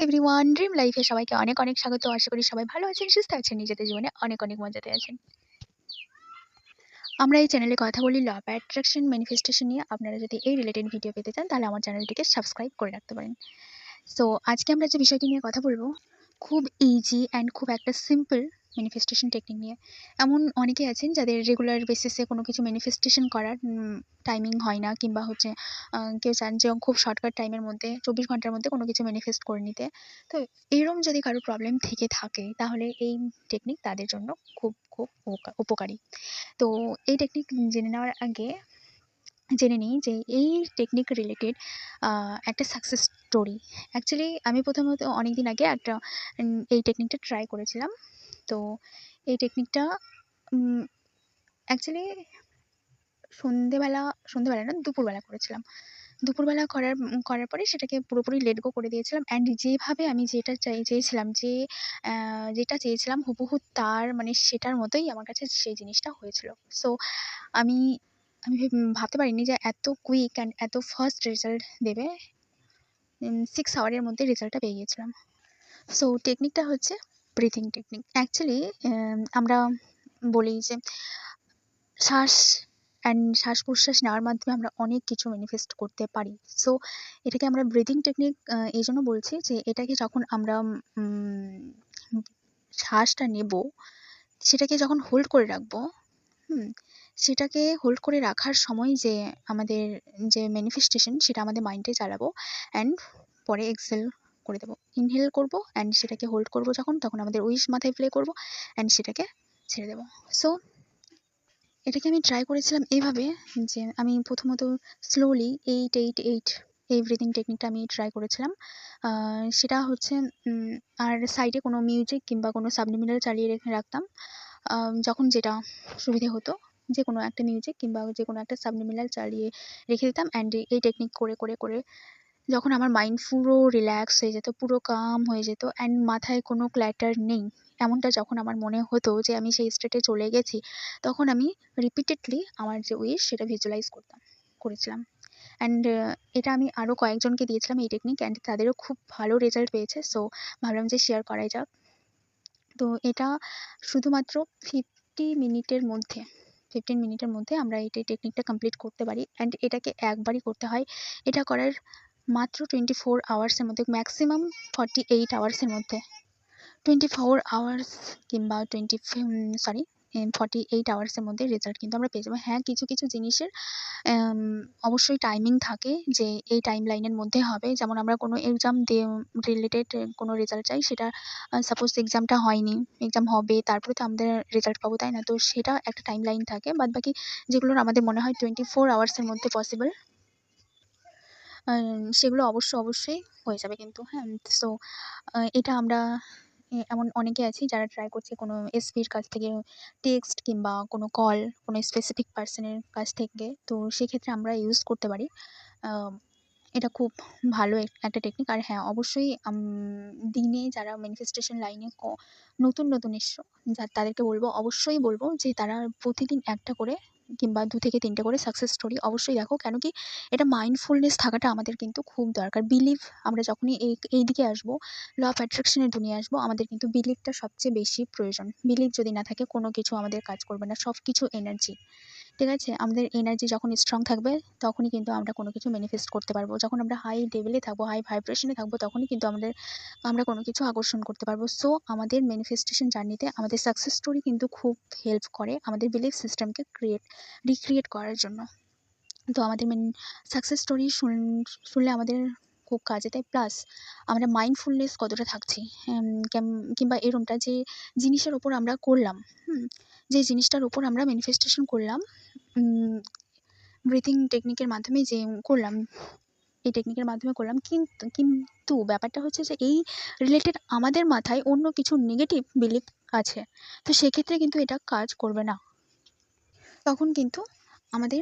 Everyone, dream লাইফে সবাইকে অনেক অনেক স্বাগত। আশা করি সবাই ভালো আছেন, সুস্থ আছেন, নিজেদের জীবনে অনেক অনেক মজাতে আছেন। আমরা এই চ্যানেলে কথা বলি ল অফ অ্যাট্রাকশন, ম্যানিফেস্টেশন নিয়ে। আপনারা যদি এই রিলেটেড ভিডিও পেতে চান তাহলে আমার চ্যানেলটিকে সাবস্ক্রাইব করে রাখতে পারেন। সো আজকে আমরা যে বিষয়টি নিয়ে কথা বলবো, খুব ইজি অ্যান্ড খুব একটা সিম্পল ম্যানিফেস্টেশন টেকনিক নিয়ে। এমন অনেকে আছেন যাদের রেগুলার বেসিসে কোনো কিছু ম্যানিফেস্টেশন করার টাইমিং হয় না, কিংবা হচ্ছে কেউ চান যে খুব শর্টকাট টাইমের মধ্যে 24 ঘন্টার মধ্যে কোনো কিছু ম্যানিফেস্ট করে নিতে। তো এরকম যদি কারো প্রবলেম থেকে থাকে তাহলে এই টেকনিক তাদের জন্য খুব খুব উপকারী। তো এই টেকনিক জেনে নেওয়ার আগে জেনে নিই যে এই টেকনিক রিলেটেড একটা সাকসেস স্টোরি। অ্যাকচুয়ালি আমি প্রথমত অনেক দিন আগে একটা এই টেকনিকটা ট্রাই করেছিলাম। তো এই টেকনিকটা অ্যাকচুয়ালি সন্ধেবেলা না, দুপুরবেলা করেছিলাম। দুপুরবেলা করার পরে সেটাকে পুরোপুরি লেট গো করে দিয়েছিলাম। অ্যান্ড যেভাবে আমি চেয়েছিলাম, যেটা চেয়েছিলাম হুবহু তার মানে সেটার মতোই আমার কাছে সেই জিনিসটা হয়েছিল। সো আমি আমি ভাবতে পারিনি যে এত কুইক অ্যান্ড এত ফাস্ট রেজাল্ট দেবে। 6 আওয়ারের মধ্যে রেজাল্টটা পেয়ে গিয়েছিলাম। সো টেকনিকটা হচ্ছে ব্রিথিং টেকনিক। অ্যাকচুয়ালি আমরা বলি যে শ্বাস-প্রশ্বাস নেওয়ার মাধ্যমে আমরা অনেক কিছু ম্যানিফেস্ট করতে পারি। সো এটাকে আমরা ব্রিথিং টেকনিক এইজন্য বলছি যে এটাকে যখন আমরা উম শ্বাসটা নেব, সেটাকে যখন হোল্ড করে রাখবো, হুম? সেটাকে হোল্ড করে রাখার সময় যে আমাদের যে ম্যানিফেস্টেশন সেটা আমাদের মাইন্ডে চালাবো, অ্যান্ড পরে এক্সহেল করে দেবো। ইনহেল করবো অ্যান্ড সেটাকে হোল্ড করবো, তখন আমাদের উইশ মাথায় প্লে করবো অ্যান্ড সেটাকে ছেড়ে দেবো। সো এটাকে আমি ট্রাই করেছিলাম এভাবে যে আমি প্রথমত স্লোলি 8-8-8 এই ব্রিথিং টেকনিকটা আমি ট্রাই করেছিলাম। সেটা হচ্ছে আর সাইডে কোনো মিউজিক কিংবা কোনো সাবলিমিনাল চালিয়ে রাখতাম। যখন যেটা সুবিধে হতো, যে কোনো একটা মিউজিক কিংবা যে কোনো একটা সাবলিমিনাল চালিয়ে রেখে দিতাম। অ্যান্ড এই টেকনিক করে যখন আমার মাইন্ড পুরো রিল্যাক্স হয়ে যেত, পুরো কাম হয়ে যেত, অ্যান্ড মাথায় কোনো ক্ল্যাটার নেই, এমনটা যখন আমার মনে হতো যে আমি সেই স্টেটে চলে গেছি, তখন আমি রিপিটেডলি আমার যে উইশ সেটা ভিজুয়ালাইজ করেছিলাম। অ্যান্ড এটা আমি আরও কয়েকজনকে দিয়েছিলাম এই টেকনিক, অ্যান্ড তাদেরও খুব ভালো রেজাল্ট পেয়েছে। সো ভাবলাম যে শেয়ার করাই যাক। তো এটা শুধুমাত্র 15 মিনিটের মধ্যে আমরা এই টেকনিকটা কমপ্লিট করতে পারি। অ্যান্ড এটাকে একবারই করতে হয়। এটা করার মাত্র 24 আওয়ার্সের মধ্যে, ম্যাক্সিমাম 48 আওয়ার্সের মধ্যে, 24 আওয়ার্স কিংবা 48 আওয়ার্সের মধ্যে রেজাল্ট কিন্তু আমরা পেয়ে যাবো। হ্যাঁ, কিছু কিছু জিনিসের অবশ্যই টাইমিং থাকে যে এই টাইম লাইনের মধ্যে হবে। যেমন আমরা কোনো এক্সাম রিলেটেড কোনো রেজাল্ট চাই, সেটা সাপোজ এক্সামটা হয়নি, এক্সাম হবে, তারপরে তো আমাদের রেজাল্ট পাবো, তাই না? তো সেটা একটা টাইম লাইন থাকে। বাদবাকি যেগুলোর আমাদের মনে হয় 24 আওয়ার্সের মধ্যে পসিবল, সেগুলো অবশ্যই হয়ে যাবে কিন্তু, হ্যাঁ? সো এটা আমরা এমন অনেকে আছি যারা ট্রাই করছে কোনো এসপির কাছ থেকে টেক্সট কিংবা কোনো কল, কোনো স্পেসিফিক পার্সনের কাছ থেকে। তো সেক্ষেত্রে আমরা ইউজ করতে পারি। এটা খুব ভালো একটা টেকনিক। আর হ্যাঁ, অবশ্যই দিনে যারা ম্যানিফেস্টেশন লাইনে নতুন এসছো, তাদেরকে অবশ্যই বলবো যে তারা প্রতিদিন একটা করে কিংবা 2 থেকে 3টে করে সাকসেস স্টোরি অবশ্যই দেখো। কেন কি, এটা মাইন্ডফুলনেস থাকাটা আমাদের কিন্তু খুব দরকার। বিলিভ, আমরা যখনই এই দিকে আসবো, ল অফ অ্যাট্রাকশন এর দুনিয়ায় আসবো, আমাদের কিন্তু বিলিভটা সবচেয়ে বেশি প্রয়োজন। বিলিভ যদি না থাকে কোনো কিছু আমাদের কাজ করবে না। সবকিছু এনার্জি। ঠিক আছে? আমাদের এনার্জি যখন স্ট্রং থাকবে তখনই কিন্তু আমরা কোনো কিছু ম্যানিফেস্ট করতে পারবো। যখন আমরা হাই লেভেলে থাকবো, হাই ভাইব্রেশনে থাকবো, তখনই কিন্তু আমরা কোনো কিছু আকর্ষণ করতে পারবো। সো আমাদের ম্যানিফেস্টেশন জার্নিতে আমাদের সাকসেস স্টোরি কিন্তু খুব হেল্প করে আমাদের বিলিফ সিস্টেমকে রিক্রিয়েট করার জন্য। তো আমাদের সাকসেস স্টোরি শুনলে আমাদের খুব কাজে দেয়। প্লাস আমরা মাইন্ডফুলনেস কতটা থাকছি, কিংবা এরমটা যে জিনিসের ওপর আমরা করলাম, যে জিনিসটার ওপর আমরা ম্যানিফেস্টেশন করলাম, ব্রিথিং টেকনিকের মাধ্যমে যে করলাম, এই টেকনিকের মাধ্যমে করলাম, কিন্তু ব্যাপারটা হচ্ছে যে এই রিলেটেড আমাদের মাথায় অন্য কিছু নেগেটিভ বিলিফ আছে। তো সেক্ষেত্রে কিন্তু এটা কাজ করবে না। তখন কিন্তু আমাদের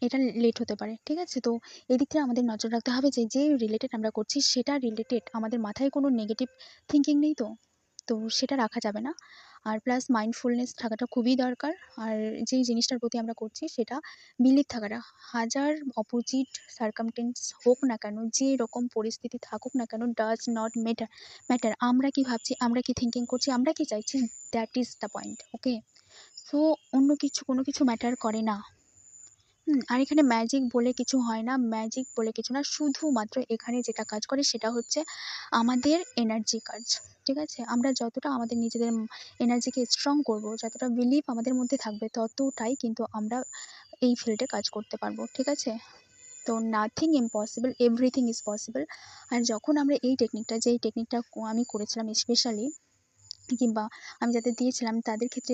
এটা লেট হতে পারে। ঠিক আছে? তো এদিক থেকে আমাদের নজর রাখতে হবে যে রিলেটেড আমরা করছি সেটা রিলেটেড আমাদের মাথায় কোনো নেগেটিভ থিঙ্কিং নেই তো? তো সেটা রাখা যাবে না। আর প্লাস মাইন্ডফুলনেস থাকাটা খুবই দরকার। আর যেই জিনিসটার প্রতি আমরা করছি সেটা বিলিভ থাকাটা, হাজার অপোজিট সার্কামটেন্স হোক না কেন, যে রকম পরিস্থিতি থাকুক না কেন, ডাজ নট ম্যাটার। আমরা কি ভাবছি, আমরা কি থিঙ্কিং করছি, আমরা কি চাইছি, that is the point. Okay, so অন্য কিছু কোনো কিছু ম্যাটার করে না। আর এখানে ম্যাজিক বলে কিছু হয় না, ম্যাজিক বলে কিছু না, শুধুমাত্র এখানে যেটা কাজ করে সেটা হচ্ছে আমাদের এনার্জি কাজ। ঠিক আছে, আমরা যতটা আমাদের নিজেদের এনার্জিকে স্ট্রং করব, যতটা বিলিভ আমাদের মধ্যে থাকবে, ততটাই কিন্তু আমরা এই ফিল্ডে কাজ করতে পারবো। ঠিক আছে, তো nothing impossible, everything is possible. আর যখন আমরা এই টেকনিকটা, যেই টেকনিকটা আমি করেছিলাম স্পেশালি, কিংবা আমি যাদের দিয়েছিলাম তাদের ক্ষেত্রে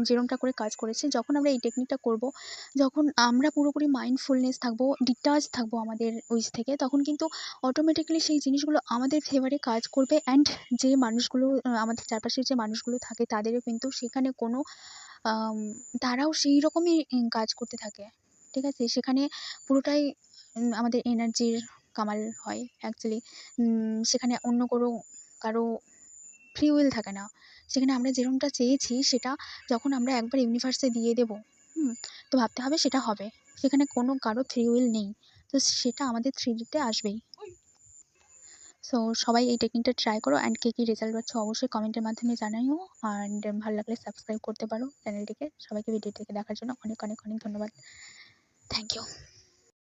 যেরমটা করে কাজ করেছে, যখন আমরা এই টেকনিকটা করব, যখন আমরা পুরোপুরি মাইন্ডফুলনেস থাকবো, ডিটাচ থাকবো আমাদের উইশ থেকে, তখন কিন্তু অটোমেটিক্যালি সেই জিনিসগুলো আমাদের ফেভারে কাজ করবে। অ্যান্ড যে মানুষগুলো আমাদের চারপাশের যে মানুষগুলো থাকে, তাদেরও কিন্তু সেখানে কোনো তারাও সেই রকমই কাজ করতে থাকে। ঠিক আছে, সেখানে পুরোটাই আমাদের এনার্জির কামাল হয় অ্যাকচুয়ালি। সেখানে অন্য কারো ফ্রি উইল থাকে না। সেখানে আমরা যেরকমটা চেয়েছি সেটা যখন আমরা একবার ইউনিভার্সে দিয়ে দেবো, তো ভাবতে হবে সেটা হবে। সেখানে কোনো কারো ফ্রি উইল নেই, তো সেটা আমাদের 3D-তে আসবেই। সো সবাই এই টেকনিকটা ট্রাই করো, অ্যান্ড কে কী রেজাল্ট পাচ্ছ অবশ্যই কমেন্টের মাধ্যমে জানাইও। অ্যান্ড ভালো লাগলে সাবস্ক্রাইব করতে পারো চ্যানেলটিকে। সবাইকে ভিডিওটিকে দেখার জন্য অনেক অনেক অনেক ধন্যবাদ। Thank you.